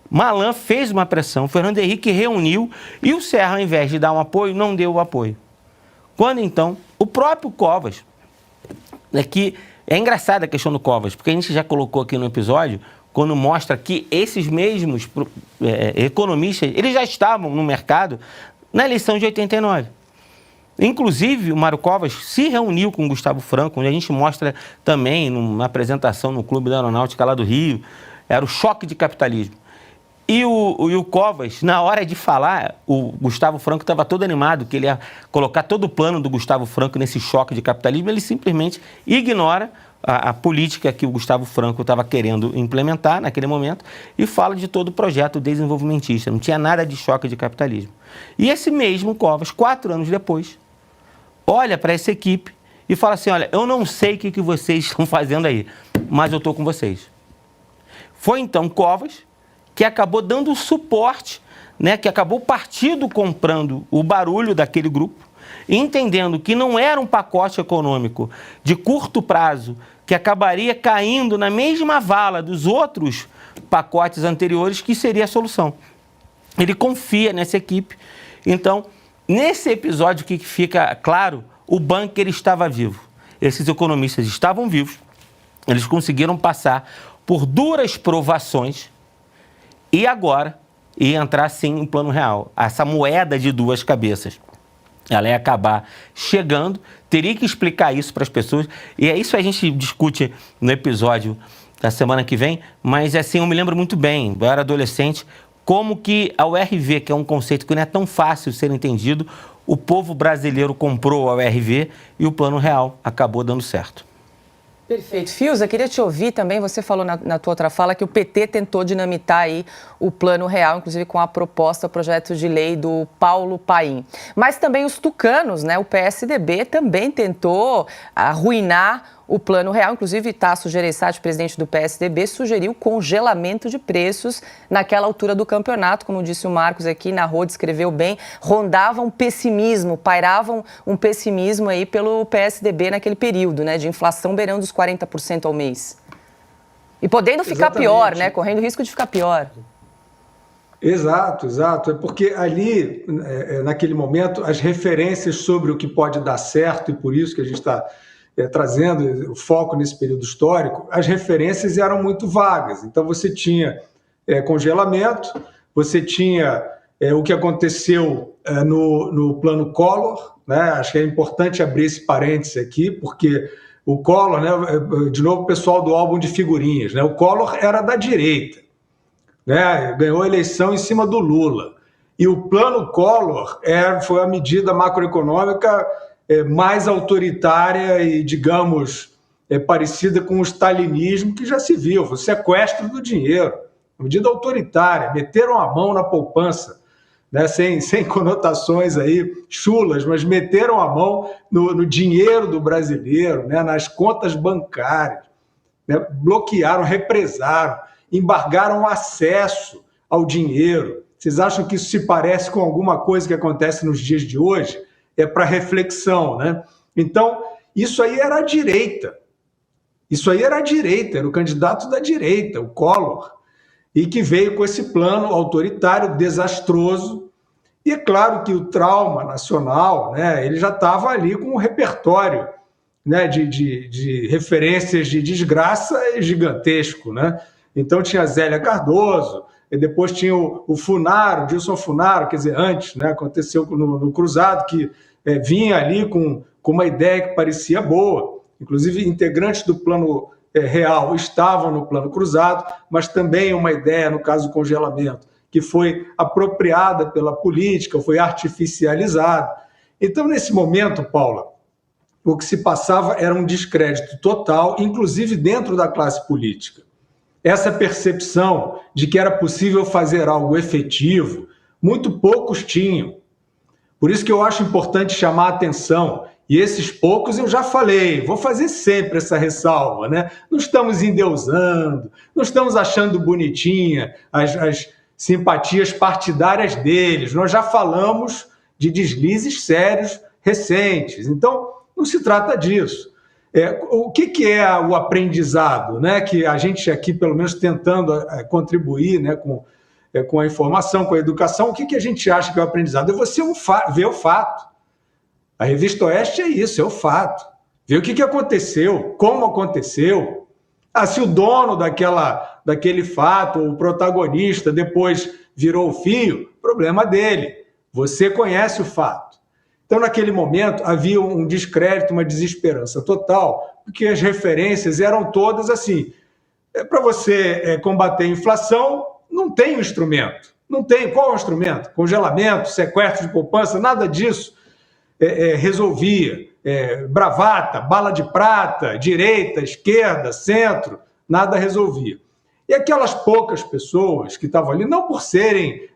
Malan fez uma pressão, Fernando Henrique reuniu e o Serra, ao invés de dar um apoio, não deu o apoio. Quando então, o próprio Covas, que é engraçada a questão do Covas, porque a gente já colocou aqui no episódio, quando mostra que esses mesmos economistas, eles já estavam no mercado na eleição de 89. Inclusive, o Mário Covas se reuniu com o Gustavo Franco, onde a gente mostra também, numa apresentação no Clube da Aeronáutica lá do Rio, era o choque de capitalismo. E o Covas, na hora de falar, o Gustavo Franco estava todo animado, que ele ia colocar todo o plano do Gustavo Franco nesse choque de capitalismo, ele simplesmente ignora a política que o Gustavo Franco estava querendo implementar naquele momento e fala de todo o projeto desenvolvimentista, não tinha nada de choque de capitalismo. E esse mesmo Covas, 4 anos depois, olha para essa equipe e fala assim, olha, eu não sei o que vocês estão fazendo aí, mas eu estou com vocês. Foi então Covas que acabou dando suporte, né, que acabou o partido comprando o barulho daquele grupo, entendendo que não era um pacote econômico de curto prazo que acabaria caindo na mesma vala dos outros pacotes anteriores, que seria a solução. Ele confia nessa equipe. Então, nesse episódio que fica claro, o bunker estava vivo. Esses economistas estavam vivos, eles conseguiram passar por duras provações e agora ia entrar sim em plano real. Essa moeda de duas cabeças, ela ia acabar chegando, teria que explicar isso para as pessoas, e é isso que a gente discute no episódio da semana que vem, mas assim, eu me lembro muito bem, eu era adolescente, como que a URV, que é um conceito que não é tão fácil ser entendido, o povo brasileiro comprou a URV e o plano real acabou dando certo. Perfeito. Fiuza, queria te ouvir também, você falou na tua outra fala que o PT tentou dinamitar aí o plano real, inclusive com a proposta, o projeto de lei do Paulo Paim. Mas também os tucanos, né, o PSDB também tentou arruinar o plano real, inclusive Tasso Gereissati, presidente do PSDB, sugeriu congelamento de preços naquela altura do campeonato, como disse o Marcos aqui, narrou, descreveu bem, rondava um pessimismo, pairava um pessimismo aí pelo PSDB naquele período, né, de inflação beirando os 40% ao mês. E podendo ficar pior, né, correndo risco de ficar pior. Exato, exato. É porque ali, naquele momento, as referências sobre o que pode dar certo, e por isso que a gente está trazendo o foco nesse período histórico, as referências eram muito vagas. Então, você tinha congelamento, você tinha o que aconteceu no plano Collor, né? Acho que é importante abrir esse parêntese aqui, porque o Collor, né, de novo, o pessoal do álbum de figurinhas, né? O Collor era da direita, né? Ganhou a eleição em cima do Lula. E o plano Collor foi a medida macroeconômica mais autoritária e, digamos, parecida com o stalinismo que já se viu, o sequestro do dinheiro, medida autoritária, meteram a mão na poupança, né, sem conotações aí chulas, mas meteram a mão no dinheiro do brasileiro, né, nas contas bancárias, né, bloquearam, represaram, embargaram o acesso ao dinheiro. Vocês acham que isso se parece com alguma coisa que acontece nos dias de hoje? É para reflexão, né? Então, isso aí era a direita. Isso aí era a direita, era o candidato da direita, o Collor, e que veio com esse plano autoritário, desastroso. E é claro que o trauma nacional, né, ele já estava ali com um repertório, né, de referências de desgraça gigantesco, né? Então tinha Zélia Cardoso, e depois tinha o Funaro, Dilson Funaro, quer dizer, antes, né, aconteceu no Cruzado, que vinha ali com uma ideia que parecia boa. Inclusive, integrantes do plano real estavam no plano Cruzado, mas também uma ideia, no caso do congelamento, que foi apropriada pela política, foi artificializada. Então, nesse momento, Paula, o que se passava era um descrédito total, inclusive dentro da classe política. Essa percepção de que era possível fazer algo efetivo, muito poucos tinham. Por isso que eu acho importante chamar a atenção, e esses poucos eu já falei, vou fazer sempre essa ressalva, né? Não estamos endeusando, não estamos achando bonitinha as simpatias partidárias deles, nós já falamos de deslizes sérios recentes, então não se trata disso. O que é o aprendizado, né? Que a gente aqui, pelo menos tentando contribuir, né, com a informação, com a educação, o que a gente acha que é o aprendizado? É você ver o fato. A Revista Oeste é isso, é o fato. Ver o que aconteceu, como aconteceu. Se o dono daquele fato, o protagonista, depois virou o fio, problema dele. Você conhece o fato. Então, naquele momento, havia um descrédito, uma desesperança total, porque as referências eram todas assim. Para você combater a inflação, não tem um instrumento. Não tem. Qual é o instrumento? Congelamento, sequestro de poupança, nada disso resolvia. Bravata, bala de prata, direita, esquerda, centro, nada resolvia. E aquelas poucas pessoas que estavam ali, não por serem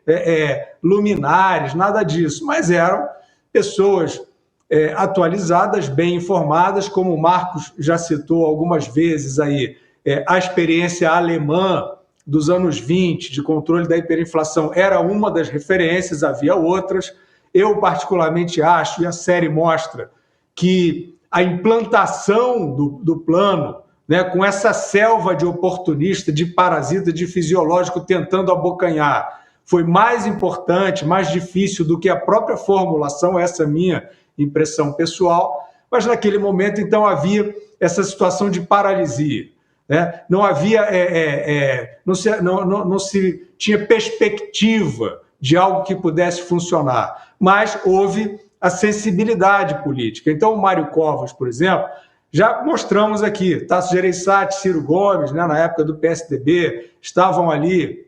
luminares, nada disso, mas eram pessoas atualizadas, bem informadas, como o Marcos já citou algumas vezes aí, a experiência alemã dos anos 20 de controle da hiperinflação era uma das referências, havia outras. Eu particularmente acho, e a série mostra, que a implantação do plano, né, com essa selva de oportunista, de parasita, de fisiológico tentando abocanhar, foi mais importante, mais difícil do que a própria formulação, essa é a minha impressão pessoal, mas naquele momento, então, havia essa situação de paralisia. Né? Não havia, não se tinha perspectiva de algo que pudesse funcionar, mas houve a sensibilidade política. Então, o Mário Covas, por exemplo, já mostramos aqui, Tasso Gereissati, Ciro Gomes, né, na época do PSDB, estavam ali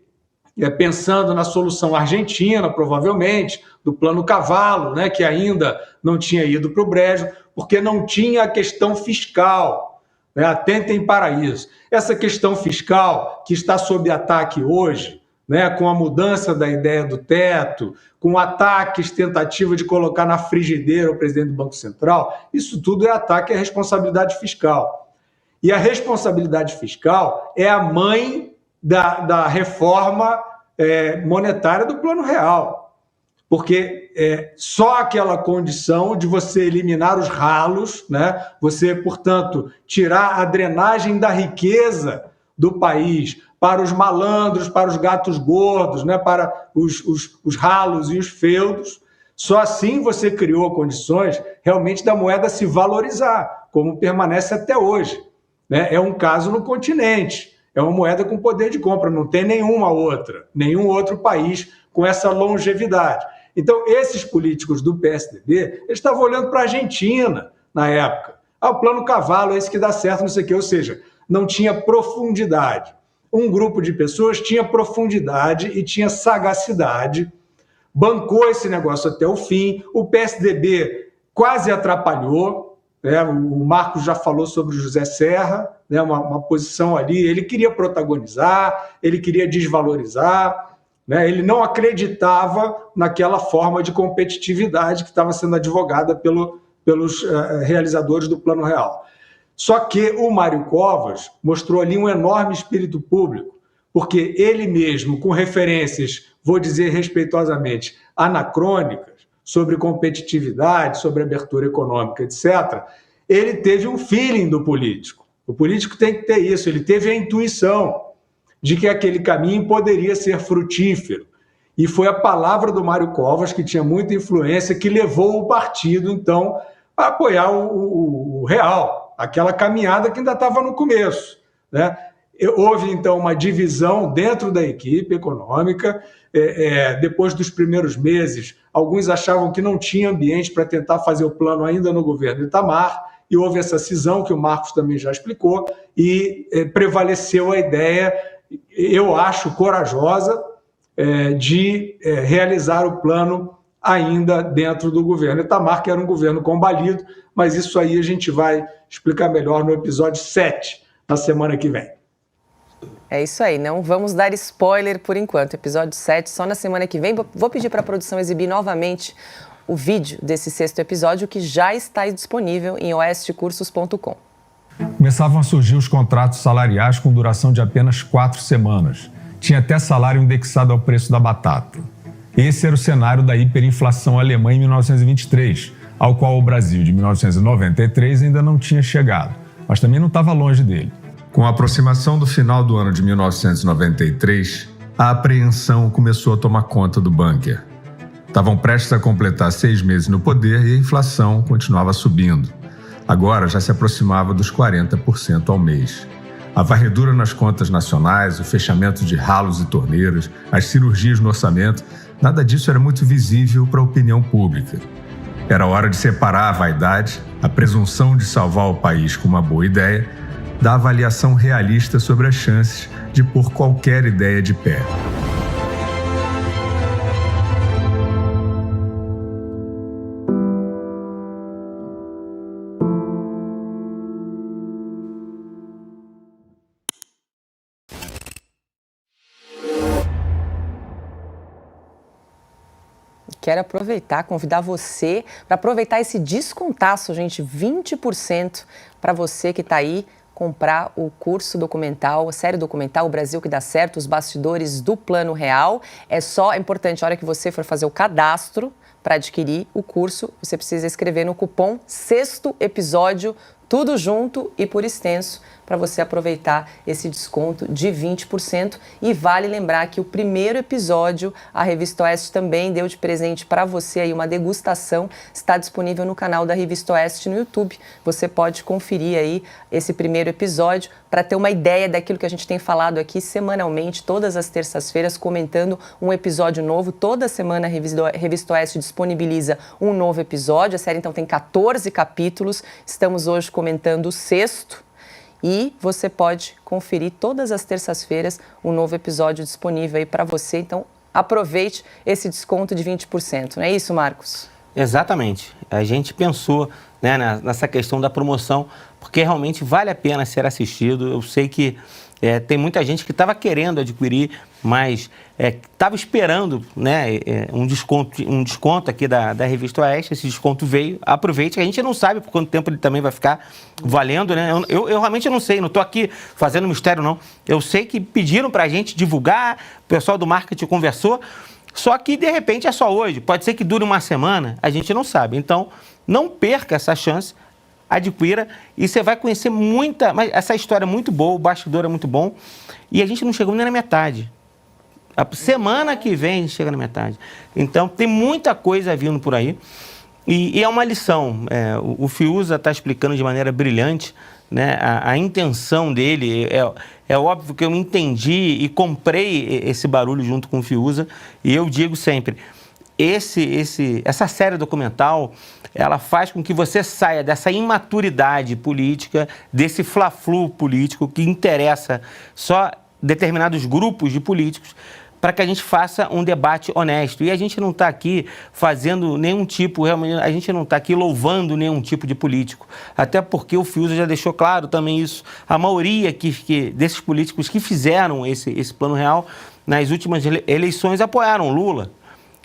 pensando na solução argentina, provavelmente, do Plano Cavalo, né, que ainda não tinha ido para o brejo, porque não tinha a questão fiscal. Né? Atentem para isso. Essa questão fiscal que está sob ataque hoje, né, com a mudança da ideia do teto, com ataques, tentativa de colocar na frigideira o presidente do Banco Central, isso tudo é ataque à responsabilidade fiscal. E a responsabilidade fiscal é a mãe da reforma monetária do Plano Real. Porque só aquela condição de você eliminar os ralos, né? Você, portanto, tirar a drenagem da riqueza do país para os malandros, para os gatos gordos, né? Para os ralos e os feudos, só assim você criou condições realmente da moeda se valorizar, como permanece até hoje. Né? É um caso no continente. É uma moeda com poder de compra, não tem nenhuma outra, nenhum outro país com essa longevidade. Então, esses políticos do PSDB, eles estavam olhando para a Argentina na época. O Plano Cavalo, esse que dá certo, não sei o quê. Ou seja, não tinha profundidade. Um grupo de pessoas tinha profundidade e tinha sagacidade, bancou esse negócio até o fim. O PSDB quase atrapalhou. O Marcos já falou sobre o José Serra, né, uma posição ali, ele queria protagonizar, ele queria desvalorizar, né, ele não acreditava naquela forma de competitividade que estava sendo advogada pelos realizadores do Plano Real. Só que o Mário Covas mostrou ali um enorme espírito público, porque ele mesmo, com referências, vou dizer respeitosamente, anacrônicas, sobre competitividade, sobre abertura econômica, etc., ele teve um feeling do político. O político tem que ter isso, ele teve a intuição de que aquele caminho poderia ser frutífero. E foi a palavra do Mário Covas, que tinha muita influência, que levou o partido, então, a apoiar o Real, aquela caminhada que ainda estava no começo. Né? Houve, então, uma divisão dentro da equipe econômica. Depois dos primeiros meses, alguns achavam que não tinha ambiente para tentar fazer o plano ainda no governo Itamar, e houve essa cisão que o Marcos também já explicou, e prevaleceu a ideia, eu acho, corajosa, de realizar o plano ainda dentro do governo Itamar, que era um governo combalido, mas isso aí a gente vai explicar melhor no episódio 7, na semana que vem. É isso aí, não vamos dar spoiler por enquanto. Episódio 7 só na semana que vem. Vou pedir para a produção exibir novamente o vídeo desse 6º episódio, que já está disponível em oestcursos.com. Começavam a surgir os contratos salariais com duração de apenas 4 semanas. Tinha até salário indexado ao preço da batata. Esse era o cenário da hiperinflação alemã em 1923, ao qual o Brasil de 1993 ainda não tinha chegado, mas também não estava longe dele. Com a aproximação do final do ano de 1993, a apreensão começou a tomar conta do bunker. Estavam prestes a completar 6 meses no poder e a inflação continuava subindo. Agora já se aproximava dos 40% ao mês. A varredura nas contas nacionais, o fechamento de ralos e torneiras, as cirurgias no orçamento, nada disso era muito visível para a opinião pública. Era hora de separar a vaidade, a presunção de salvar o país com uma boa ideia, da avaliação realista sobre as chances de pôr qualquer ideia de pé. quero aproveitar, convidar você para aproveitar esse descontaço, gente, 20% para você que está aí comprar o curso documental, a série documental O Brasil que dá certo, os bastidores do Plano Real. É importante, a hora que você for fazer o cadastro para adquirir o curso, você precisa escrever no cupom Sexto Episódio, tudo junto e por extenso, para você aproveitar esse desconto de 20%. E vale lembrar que o primeiro episódio, a Revista Oeste também deu de presente para você aí uma degustação, está disponível no canal da Revista Oeste no YouTube. Você pode conferir aí esse primeiro episódio para ter uma ideia daquilo que a gente tem falado aqui semanalmente, todas as terças-feiras, comentando um episódio novo. Toda semana a Revista Oeste disponibiliza um novo episódio. A série então tem 14 capítulos. Estamos hoje comentando o sexto. E você pode conferir todas as terças-feiras um novo episódio disponível aí para você. Então, aproveite esse desconto de 20%. Não é isso, Marcos? Exatamente. A gente pensou, né, nessa questão da promoção, porque realmente vale a pena ser assistido. Eu sei que tem muita gente que estava querendo adquirir, mas estava esperando, né, um desconto aqui da Revista Oeste. Esse desconto veio, aproveite, a gente não sabe por quanto tempo ele também vai ficar valendo, né? Eu realmente não sei, não estou aqui fazendo mistério, não. Eu sei que pediram para a gente divulgar, o pessoal do marketing conversou, só que de repente é só hoje, pode ser que dure uma semana, a gente não sabe. Então, não perca essa chance, adquira e você vai conhecer mas essa história é muito boa, o bastidor é muito bom e a gente não chegou nem na metade. A semana que vem a gente chega na metade. Então, tem muita coisa vindo por aí e é uma lição. O Fiuza está explicando de maneira brilhante, né, a intenção dele. É óbvio que eu entendi e comprei esse barulho junto com o Fiuza e eu digo sempre, essa série documental, ela faz com que você saia dessa imaturidade política, desse fla-flu político que interessa só determinados grupos de políticos, para que a gente faça um debate honesto. E a gente não está aqui fazendo nenhum tipo, realmente, a gente não está aqui louvando nenhum tipo de político. Até porque o Fiuza já deixou claro também isso. A maioria desses políticos que fizeram esse Plano Real, nas últimas eleições, apoiaram Lula.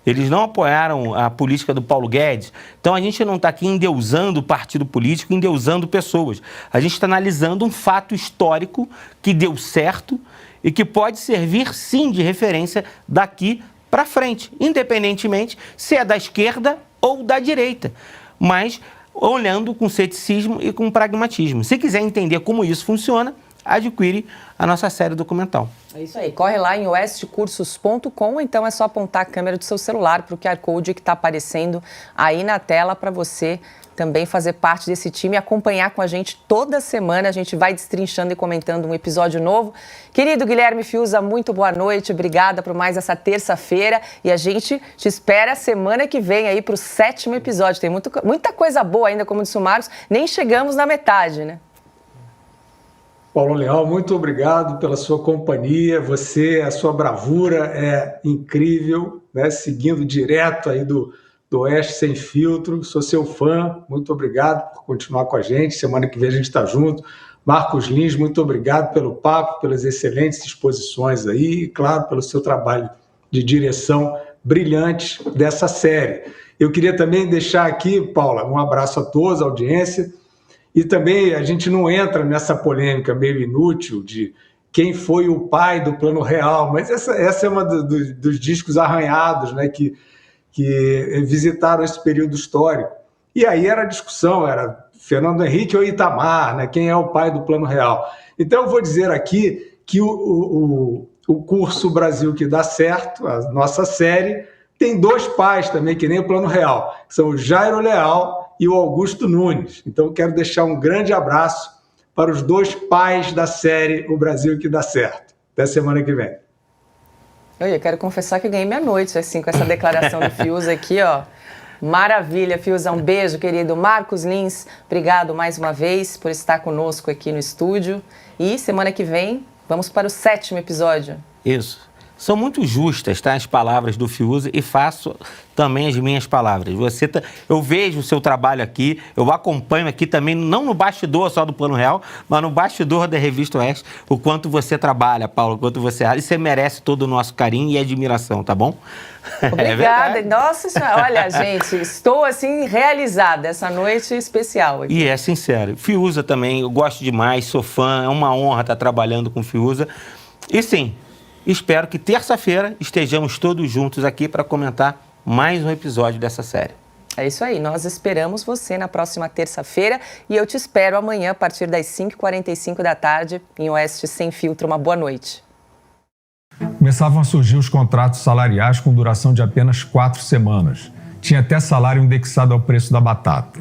Eles não apoiaram a política do Paulo Guedes. Então, a gente não está aqui endeusando o partido político, endeusando pessoas. A gente está analisando um fato histórico que deu certo e que pode servir, sim, de referência daqui para frente, independentemente se é da esquerda ou da direita, mas olhando com ceticismo e com pragmatismo. Se quiser entender como isso funciona, adquire a nossa série documental. É isso aí. Corre lá em oestecursos.com, então é só apontar a câmera do seu celular para o QR Code que está aparecendo aí na tela para você também fazer parte desse time e acompanhar com a gente toda semana. A gente vai destrinchando e comentando um episódio novo. Querido Guilherme Fiuza, muito boa noite. Obrigada por mais essa terça-feira. E a gente te espera semana que vem aí para o 7º episódio. Tem muita coisa boa ainda, como disse o Marcos. Nem chegamos na metade, né? Paulo Leal, muito obrigado pela sua companhia. A sua bravura é incrível, né? Seguindo direto aí do Oeste Sem Filtro. Sou seu fã, muito obrigado por continuar com a gente. Semana que vem a gente está junto. Marcos Lins, muito obrigado pelo papo, pelas excelentes exposições aí e, claro, pelo seu trabalho de direção brilhante dessa série. Eu queria também deixar aqui, Paula, um abraço a todos, a audiência. E também a gente não entra nessa polêmica meio inútil de quem foi o pai do Plano Real, mas essa é uma dos discos arranhados, né, que visitaram esse período histórico. E aí era a discussão, era Fernando Henrique ou Itamar, né, quem é o pai do Plano Real. Então eu vou dizer aqui que o curso Brasil que dá certo, a nossa série, tem 2 pais também, que nem o Plano Real, que são o Jairo Leal e o Augusto Nunes. Então, quero deixar um grande abraço para os 2 pais da série O Brasil que dá certo. Até semana que vem. Eu quero confessar que eu ganhei minha noite, assim, com essa declaração do Fiuza aqui, ó. Maravilha, Fiuza. Um beijo, querido. Marcos Lins, obrigado mais uma vez por estar conosco aqui no estúdio. E semana que vem, vamos para o 7º episódio. Isso. são muito justas, tá? As palavras do Fiuza, e faço também as minhas palavras. Eu vejo o seu trabalho aqui, eu acompanho aqui também, não no bastidor só do Plano Real, mas no bastidor da Revista Oeste, o quanto você trabalha, Paulo, o quanto você... E você merece todo o nosso carinho e admiração, tá bom? Obrigada. Nossa Senhora, olha, gente, estou assim realizada essa noite especial aqui. E é sincero. Fiuza também, eu gosto demais, sou fã, é uma honra estar trabalhando com Fiuza. E sim, espero que terça-feira estejamos todos juntos aqui para comentar mais um episódio dessa série. É isso aí, nós esperamos você na próxima terça-feira e eu te espero amanhã a partir das 5h45 da tarde em Oeste Sem Filtro. Uma boa noite. Começavam a surgir os contratos salariais com duração de apenas 4 semanas. Tinha até salário indexado ao preço da batata.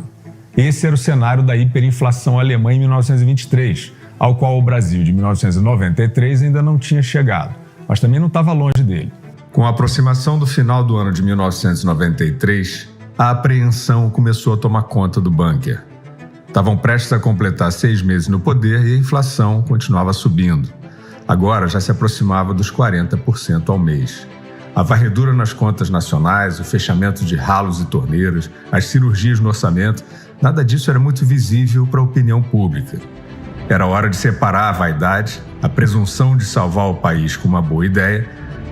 Esse era o cenário da hiperinflação alemã em 1923, ao qual o Brasil de 1993 ainda não tinha chegado, mas também não estava longe dele. Com a aproximação do final do ano de 1993, a apreensão começou a tomar conta do bunker. Estavam prestes a completar 6 meses no poder e a inflação continuava subindo. Agora já se aproximava dos 40% ao mês. A varredura nas contas nacionais, o fechamento de ralos e torneiras, as cirurgias no orçamento, nada disso era muito visível para a opinião pública. Era hora de separar a vaidade, a presunção de salvar o país com uma boa ideia,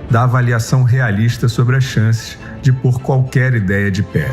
da avaliação realista sobre as chances de pôr qualquer ideia de pé.